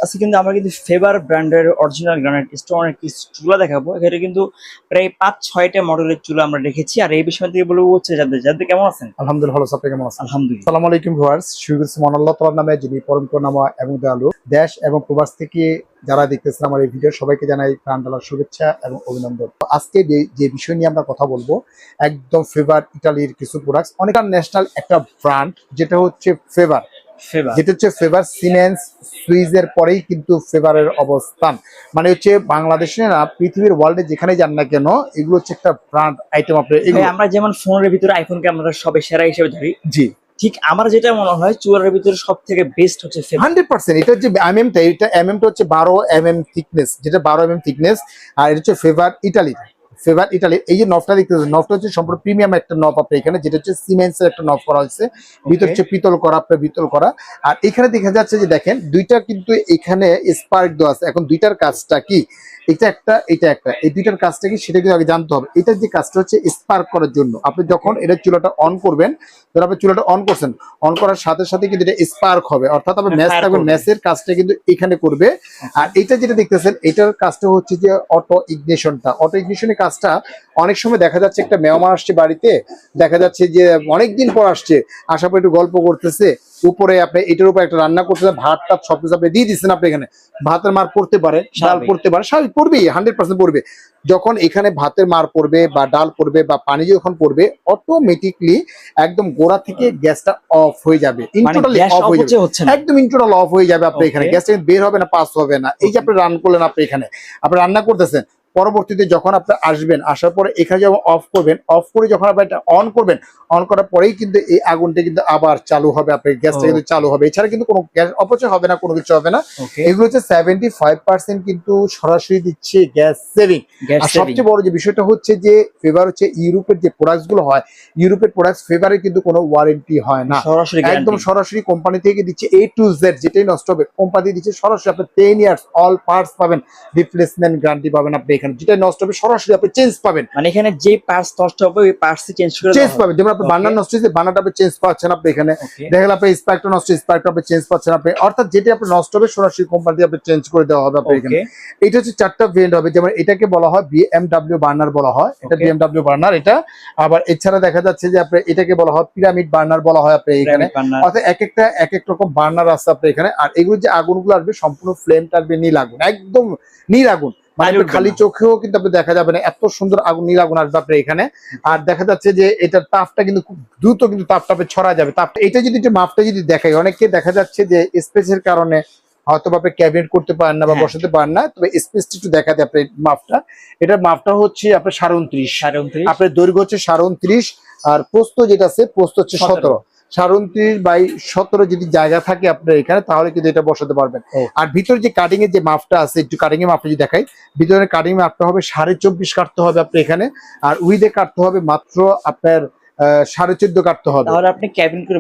আজকে কিন্তু আমরা কিন্তু ফেভার ব্র্যান্ডের অরিজিনাল গ্রানাইট স্টোনের কিছু চুলা দেখাবো। এখানে কিন্তু প্রায় ৫-৬টা মডেলের চুলা আমরা রেখেছি। আর এই বিষয় থেকে বলবো হচ্ছে যাদের কেমন আছেন? আলহামদুলিল্লাহ ভালো আছি, আপনি কেমন আছেন? আলহামদুলিল্লাহ। আসসালামু আলাইকুম ভিউয়ার্স, শুরু মহান আল্লাহ তাআলার নামে যিনি পরম করুণাময় এবং দয়ালু। দেশ এবং প্রবাস থেকে যারা দেখতেছেন আমার এই ভিডিও সবাইকে জানাই প্রাণ ঢালার শুভেচ্ছা এবং অভিনন্দন। আজকে যে বিষয় নিয়ে আমরা কথা বলবো, একদম ফেভার ইতালির কিছু প্রোডাক্টস, অনেক ন্যাশনাল একটা ব্র্যান্ড যেটা হচ্ছে ফেভার, যেটা হচ্ছে ফেভার সিমেন্স সুইজের পরেই কিন্তু ফেভারের অবস্থান। মানে হচ্ছে বাংলাদেশে না, পৃথিবীর ওয়ার্ল্ডে যেখানে যান না কেন, এগুলো হচ্ছে একটা ব্র্যান্ড আইটেম। আমরা যেমন ফোনের ভিতরে আইফোনকে আমরা সবে সেরা হিসেবে ধরি, জি ঠিক আমার যেটা মনে হয় চুলার ভিতরে সব থেকে বেস্ট হচ্ছে 100%। এটা হচ্ছে এমএমটা, এটা এমএমটা হচ্ছে 12 mm থিকনেস, যেটা 12 mm থিকনেস। আর এটা হচ্ছে ফেভার ইটালি। ফেভার ইটালি, এই যে নফটা দেখতেছেন, নফটা হচ্ছে সম্পূর্ণ প্রিমিয়াম একটা নফ আপনার এখানে, যেটা হচ্ছে সিমেন্সের একটা নফ করা হয়েছে, ভিতর হচ্ছে পিতল করা, আপনার পিতল করা। আর এখানে দেখা যাচ্ছে যে দেখেন দুইটা কিন্তু এখানে স্পার্ক দেওয়া আছে। এখন দুইটার কাজটা কি, এটা একটা এটা একটা, এই দুইটার কাজটা কি সেটা কিন্তু আগে জানতে হবে। এটার যে কাজটা হচ্ছে স্পার্ক করার জন্য, আপনি যখন এটা চুলাটা অন করবেন, ধর আপনি চুলাটা অন করছেন, অন করার সাথে সাথে কিন্তু এটা স্পার্ক হবে, অর্থাৎ আপনি ম্যাচ থাকবে, ম্যাচের কাজটা কিন্তু এখানে করবে। আর এটা যেটা দেখতেছেন, এটার কাজটা হচ্ছে যে অটো ইগনিশনটা। অটো ইগনিশনের কাজটা অনেক সময় দেখা যাচ্ছে একটা মেহমান আসছে বাড়িতে, দেখা যাচ্ছে যে অনেকদিন পর আসছে, আসার পর একটু গল্প করতেছে, উপরে আপনি এটার উপর একটা রান্না করতেছেন, ভাত টাত সবকিছু আপনি দিয়ে দিচ্ছেন। আপনি এখানে ভাতের মার পড়তে পারে, ডাল পড়তে পারে, স্বাভাবিক পড়বেই, 100% পড়বে। যখন এখানে ভাতের মার পড়বে বা ডাল পড়বে বা পানি যখন পড়বে, অটোমেটিকলি একদম গোড়া থেকে গ্যাসটা অফ হয়ে যাবে, ইনটোটালি অফ হয়ে যাবে, একদম ইনটোটাল অফ হয়ে যাবে। আপনি এখানে গ্যাসটা বের হবে না, পাস হবে না। এই যে আপনি রান করলেন, আপনি এখানে আপনি রান্না করতেছেন, পরবর্তীতে যখন আপনি আসবেন, আসার পরে এখানে যখন অফ করবেন, অফ করে যখন আপনি এটা অন করবেন, অন করার পরেই কিন্তু এই আগুনটা কিন্তু আবার চালু হবে, আপনার গ্যাসটা কিন্তু চালু হবে। এছাড়া কিন্তু কোনো গ্যাস অপচয় হবে না, কোনো কিছু হবে না। এগুলো হচ্ছে 75% কিন্তু সরাসরি দিচ্ছে গ্যাস সেভিং। আর সবচেয়ে বড় যে বিষয়টা হচ্ছে যে ফেভার হচ্ছে ইউরোপের যে প্রোডাক্টস গুলো হয়, ইউরোপের প্রোডাক্টস ফেভারে কিন্তু কোনো ওয়ারেন্টি হয় না, একদম সরাসরি কোম্পানি থেকে দিচ্ছে A to Z, যেটাই নষ্ট হবে কোম্পানি দিচ্ছে সরাসরি। আপনি 10 ইয়ার্স অল পার্টস পাবেন, রিপ্লেসমেন্ট গ্যারান্টি পাবেন। আপনি এখানে যেটা নষ্ট হবে সরাসরি আপনি চেঞ্জ পাবেন, মানে এখানে যে পার্টস নষ্ট হবে ওই পার্টসই চেঞ্জ পাবেন। যেমন আপনি বার্নার নষ্ট হয়েছে, বার্নারটা আপনি চেঞ্জ পাচ্ছেন। আপনি এখানে দেখেন আপনি স্পার্কটা নষ্ট, স্পার্কটা আপনি চেঞ্জ পাচ্ছেন। আপনি অর্থাৎ যেটা আপনি নষ্ট হবে সরাসরি কোম্পানি দিয়ে আপনি চেঞ্জ করে দেওয়া হবে। আপনি এখানে এটা হচ্ছে 4টা ভেরিয়েন্ট হবে, যেমন এটাকে বলা হয় BMW বার্নার বলা হয়, এটা BMW বার্নার এটা। আবার এছাড়া দেখা যাচ্ছে যে আপনি এটাকে বলা হয় পিরামিড বার্নার বলা হয়। আপনি এখানে অর্থাৎ এক এক রকম বার্নার আছে আপনি এখানে। আর এগুলো যে আগুনগুলো আসবে সম্পূর্ণ ফ্লেমটা আসবে নীল আগুন, একদম নীল আগুন, মানে খালি চোখেও কিন্তু আপনি দেখা যাবে না, এত সুন্দর আগুন, নীল আগুন আসবে আপনার এখানে। আর দেখা যাচ্ছে যে এটার তাপটা কিন্তু খুব দ্রুত কিন্তু তাপটা ছড়া যাবে। তাপটা এটা যদি একটু মাপটা যদি দেখাই, অনেকে দেখা যাচ্ছে যে স্পেসের কারণে হয়তো আপনি ক্যাবিনেট করতে পারেন না বা বসাতে পারেন না, তবে স্পেসটা একটু দেখা দেয় আপনার মাপটা। এটার মাপটা হচ্ছে আপনার 29.5, আপনার দৈর্ঘ্য হচ্ছে 29, আর প্রস্থ যেটা আছে প্রস্থ হচ্ছে 17। 37/17 যদি জায়গা থাকে আপনার এখানে, তাহলে কিন্তু এটা বসাতে পারবেন। আর ভিতরে যে কাটিং এর যে মাপটা আছে, একটু কাটিং এর মাপটা যদি দেখাই, ভিতরে কাটিং মাপটা হবে 24.5 কাটতে হবে আপনি এখানে। আর উইথে কাটতে হবে মাত্র আপনার 14.5 কাটতে হবে। তাহলে আপনি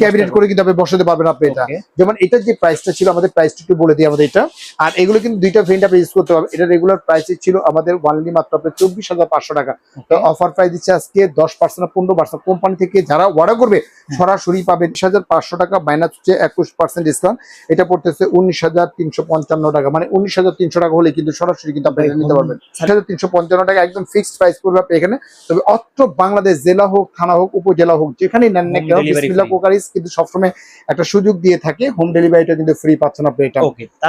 ক্যাবিনেট করে কিন্তু আপনি বসাতে পারবেন আপনি এটা। যেমন এটার যে প্রাইসটা ছিল, আমাদের প্রাইসটা একটু বলে দিই আমাদের এটা। আর এগুলো কিন্তু দুইটা ভেরিয়েন্ট আপনি ইউজ করতে পারবেন। এটা রেগুলার প্রাইস ছিল আমাদের ওয়ানলি মাত্র আপনার 24,500 টাকা। তো অফার প্রাইস দিচ্ছে আজকে 10% না 15%। কোম্পানি থেকে যারা অর্ডার করবে সরাসরি পাবে 20,500 টাকা, মাইনাস হচ্ছে 21% ডিসকাউন্ট। এটা পড়তেছে 19,355 টাকা, মানে 19,300 টাকা হলে কিন্তু সরাসরি কিন্তু আপনি নিতে পারবেন। 6,355 টাকা একদম ফিক্সড প্রাইস পড়বে আপনি এখানে। তবে অত্র বাংলাদেশ জেলা হোক, থানা হোক, উপজেলা হোক, যেখানেই নেন না কেন, বিসমিল্লাহ কোকারিজ কিন্তু সবসময় একটা সুযোগ দিয়ে থাকে, হোম ডেলিভারিটা কিন্তু ফ্রি পাচ্ছেন আপনি এটা।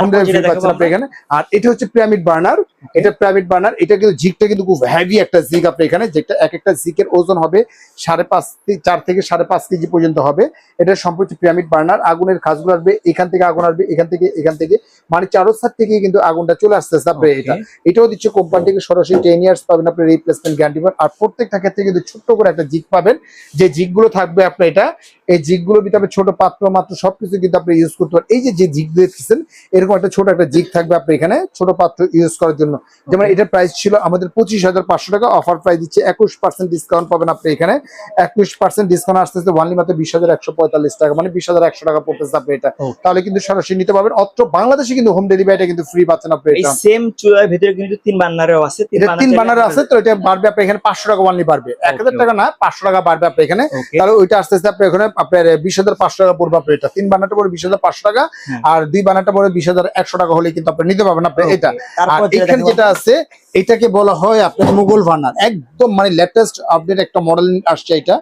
হোম ডেলিভারি পাচ্ছেন আপনি এখানে। আর এটা হচ্ছে পিরামিড বার্নার, এটা পিরামিড বার্নার। এটা কিন্তু জিগটা কিন্তু খুব হেভি একটা জিগ আপনি এখানে, যেটা এক একটা জিগের ওজন হবে 4 থেকে 5.5 কেজি পর্যন্ত হবে। এটা সম্পূর্ণ পিরামিড বার্নার। আগুনের কাজগুলো আসবে এখান থেকে, আগুন আসবে এখান থেকে, মানে 4 সাইড থেকে কিন্তু আগুনটা চলে আসতেছে আপনি এটা। এটাও দিচ্ছে কোম্পানি থেকে সরাসরি 10 ইয়ার্স পাবেন আপনি রিপ্লেসমেন্ট গ্যারান্টি পাবেন। আর প্রত্যেকটা ক্ষেত্রে কিন্তু ছোট্ট করে একটা জিগ পাবেন, যে জিগগুলো থাকবে আপনার এটা, এই জিগগুলোর ভিতরে ছোট পাত্র মাত্র সবকিছু কিন্তু আপনি ইউজ করতে পারেন। এই যে জিগ দেখতেছেন, এরকম একটা ছোট একটা জিগ থাকবে আপনি এখানে ছোট পাত্র ইউজ করার জন্য। যেমন এটার প্রাইস ছিল আমাদের 25,500 টাকা, অফার প্রাইস দিচ্ছে 21% ডিসকাউন্ট পাবেন আপনি এখানে। 21% ডিসকাউন্ট আসতেছে ওয়ানলি মাত্র 20,145 টাকা, মানে 20,100 টাকা পড়তেছে আপনি এটা। তাহলে কিন্তু সরাসরি নিতে পারবেন। অত্র বাংলাদেশে কিন্তু হোম ডেলিভারিটা কিন্তু ফ্রি পাচ্ছেন আপনি এটা। সেম চুলার ভিতরে কিন্তু 3 বার্নারও আছে, 3 বার্নার আছে। তো এটা বাড়বে আপনি এখানে 500 টাকা ওয়ানলি বাড়বে, 1000 টাকা না, 500 টাকা বাড়বে আপনি এখানে। তাহলে ওইটা আস্তে আস্তে আপনি এখানে আপনার 20,500 টাকা পড়বে আপনার এটা। 3 বান্ডারটা পড়বে 20,500 টাকা, হ্যাঁ। আর 2 বান্ডারটা পড়বে 20,100 টাকা হলে কিন্তু আপনি নিতে পারবেন আপনার এটা। আর তারপর এখানে যেটা আছে এটাকে বলা হয় আপনার মোগল বার্নার, একদম মানে লেটেস্ট আপডেট একটা মডেল আসছে এটা,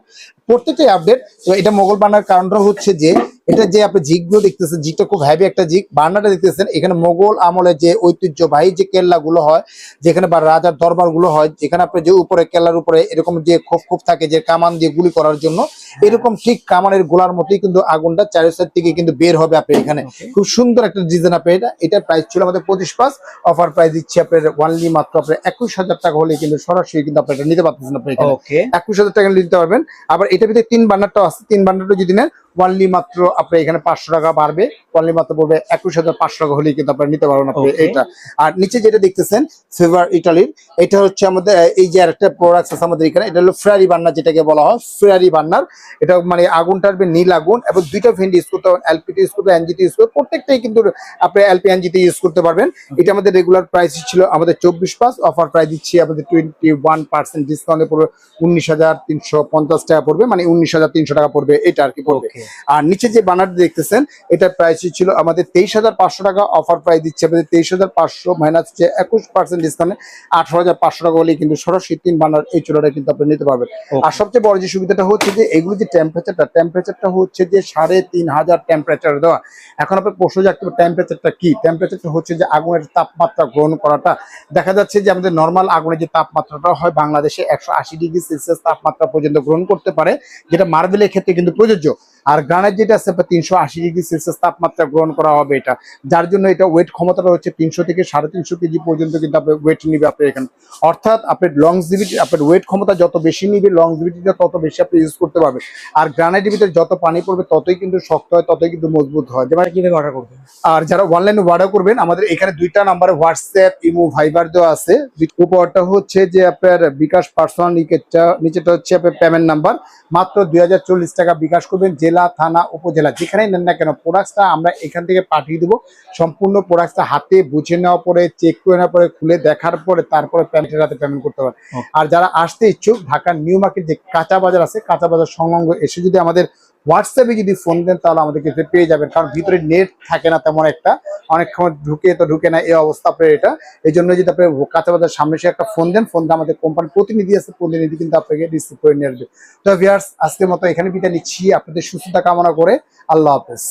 প্রত্যেকটাই আপডেট। তো এটা মোগল বার্নার কারণটা হচ্ছে যে এটা যে আপনি জিগগুলো দেখতেছেন, জিগটা খুব হেভি একটা জিগ। বার্নারটা দেখতেছেন এখানে মোগল আমলে যে ঐতিহ্যবাহী যে কেল্লা গুলো হয়, যেখানে বা রাজার দরবার গুলো হয়, যেখানে আপনি যে উপরে কেল্লার উপরে এরকম যে খোপ খোপ থাকে যে কামান দিয়ে গুলি করার জন্য, এরকম ঠিক কামানের গোলার মতোই কিন্তু আগুনটা চারি সাইড থেকে কিন্তু বের হবে আপনি এখানে। খুব সুন্দর একটা ডিজাইন আপনি এটা। এটার প্রাইস ছিল আমাদের 25,500, অফার প্রাইস দিচ্ছি আপনার ওয়ানলি মাত্র আপনার 21,000 টাকা হলে কিন্তু সরাসরি কিন্তু আপনি এটা নিতে পারতেছেন আপনি এখানে। ওকে 21,000 টাকা নিতে পারবেন। আবার এটার ভিতরে 3 বান্ডারটাও আছে, 3 বান্ডারটা যদি নেন ওয়ানলি মাত্র আপনার এখানে 500 টাকা বাড়বে, ওয়ানলি মাত্র পড়বে 21,500 টাকা হলেই কিন্তু আপনারা নিতে পারবেন আপনি Okay. এটা। আর নিচে যেটা দেখতেছেন ফেভার ইটালির, এটা হচ্ছে আমাদের এই যে আরেকটা প্রোডাক্ট আছে আমাদের এখানে, এটা হলো ফেরারি বার্নার, যেটাকে বলা হয় ফেরারি বার্নার। এটা মানে আগুন টারবে নীল আগুন, এবং দুইটা ভেন্ড ইউজ করতে পারবেন, এলপিটি ইউজ করতে এনজিটি ইউজ করতে, প্রত্যেকটাই কিন্তু আপনি এলপি এনজিটি ইউজ করতে পারবেন। এটা আমাদের রেগুলার প্রাইস ছিল আমাদের 24,500, অফার প্রাইস দিচ্ছি আমাদের 21% ডিসকাউন্টে পড়বে 19,350 টাকা পড়বে, মানে 19,300 টাকা পড়বে এটা আর কি পড়বে। ওকে আর নিচে যে বানার দেখতেছেন এটার প্রাইস ছিল আমাদের 23,500 টাকা, অফার প্রাইস দিচ্ছে আমাদের 23,500 মাইনাস যে 21% ডিসকাউন্টে 18,500 টাকা হলে কিন্তু সরাসরি 3 বানার এই চুলাটা কিন্তু আপনি নিতে পারবেন। আর সবচেয়ে বড় যে সুবিধাটা হচ্ছে যে এগুলো যে টেম্পারেচারটা হচ্ছে যে 3,500 টেম্পারেচার দেওয়া। এখন আপনার প্রশ্ন জাগতে পারে টেম্পারেচারটা কি? টেম্পারেচারটা হচ্ছে যে আগুনের তাপমাত্রা গ্রহণ করাটা। দেখা যাচ্ছে যে আমাদের নর্মাল আগুনের যে তাপমাত্রাটা হয় বাংলাদেশে 180°C তাপমাত্রা পর্যন্ত গ্রহণ করতে পারে, যেটা মার্বেলের ক্ষেত্রে কিন্তু প্রযোজ্য। আর গ্রানাইট যেটা আছে 380°C তাপমাত্রা গ্রহণ করা হবে এটা, যার জন্য এটা ওয়েট ক্ষমতাটা হচ্ছে 300 থেকে 350 কেজি পর্যন্ত কিন্তু আপনার ওয়েট নিবে আপনার এখানে। অর্থাৎ আপনার লংজিভিটি, আপনার ওয়েট ক্ষমতা যত বেশি নিবে লংজিভিটিটা তত বেশি আপনি ইউজ করতে পারবেন। আর গ্রানাইটের ভিতরে যত পানি পড়বে ততই কিন্তু শক্ত হয়, ততই কিন্তু মজবুত হয়। যেমন কিভাবে অর্ডার করবেন? আর যারা অনলাইনে অর্ডার করবেন আমাদের এখানে 2টা নাম্বারে হোয়াটসঅ্যাপ, ইমো, ভাইবার দেওয়া আছে। উপরটা হচ্ছে যে আপনার বিকাশ পার্সোনাল, নিচেটা হচ্ছে আপনার পেমেন্ট নাম্বার। মাত্র 2,040 টাকা বিকাশ করবেন, জেলা, থানা, উপজেলা যেখানেই নেন না কেন প্রোডাক্টটা আমরা এখান থেকে পাঠিয়ে দেবো। সম্পূর্ণ প্রোডাক্টটা হাতে বুঝে নেওয়ার পরে, চেক করে নেওয়ার পরে, খুলে দেখার পরে তারপরে পেমেন্টের হাতে পেমেন্ট করতে পারেন। আর যারা আসতে ইচ্ছুক ঢাকার নিউ মার্কেট যে কাঁচা বাজার আছে, কাঁচা বাজার সংলগ্ন এসে যদি আমাদের হোয়াটসঅ্যাপে যদি ফোন দেন তাহলে আমাদেরকে পেয়ে যাবেন, কারণ ভিতরে নেট থাকে না তেমন একটা, অনেক সময় ঢুকে না এই অবস্থা আপনার এটা। এই জন্য যদি আপনি কাঁচা বাজার সামনে এসে একটা ফোন দেন, ফোন দিয়ে আমাদের কোম্পানির প্রতিনিধি আছে, প্রতিনিধি কিন্তু আপনাকে রিসিভ করে নিয়ে আসবে। তো ভিউয়ার্স আজকের মতো এখানে বিদায় নিচ্ছি, আপনাদের সুস্থতা কামনা করে আল্লাহ হাফেজ।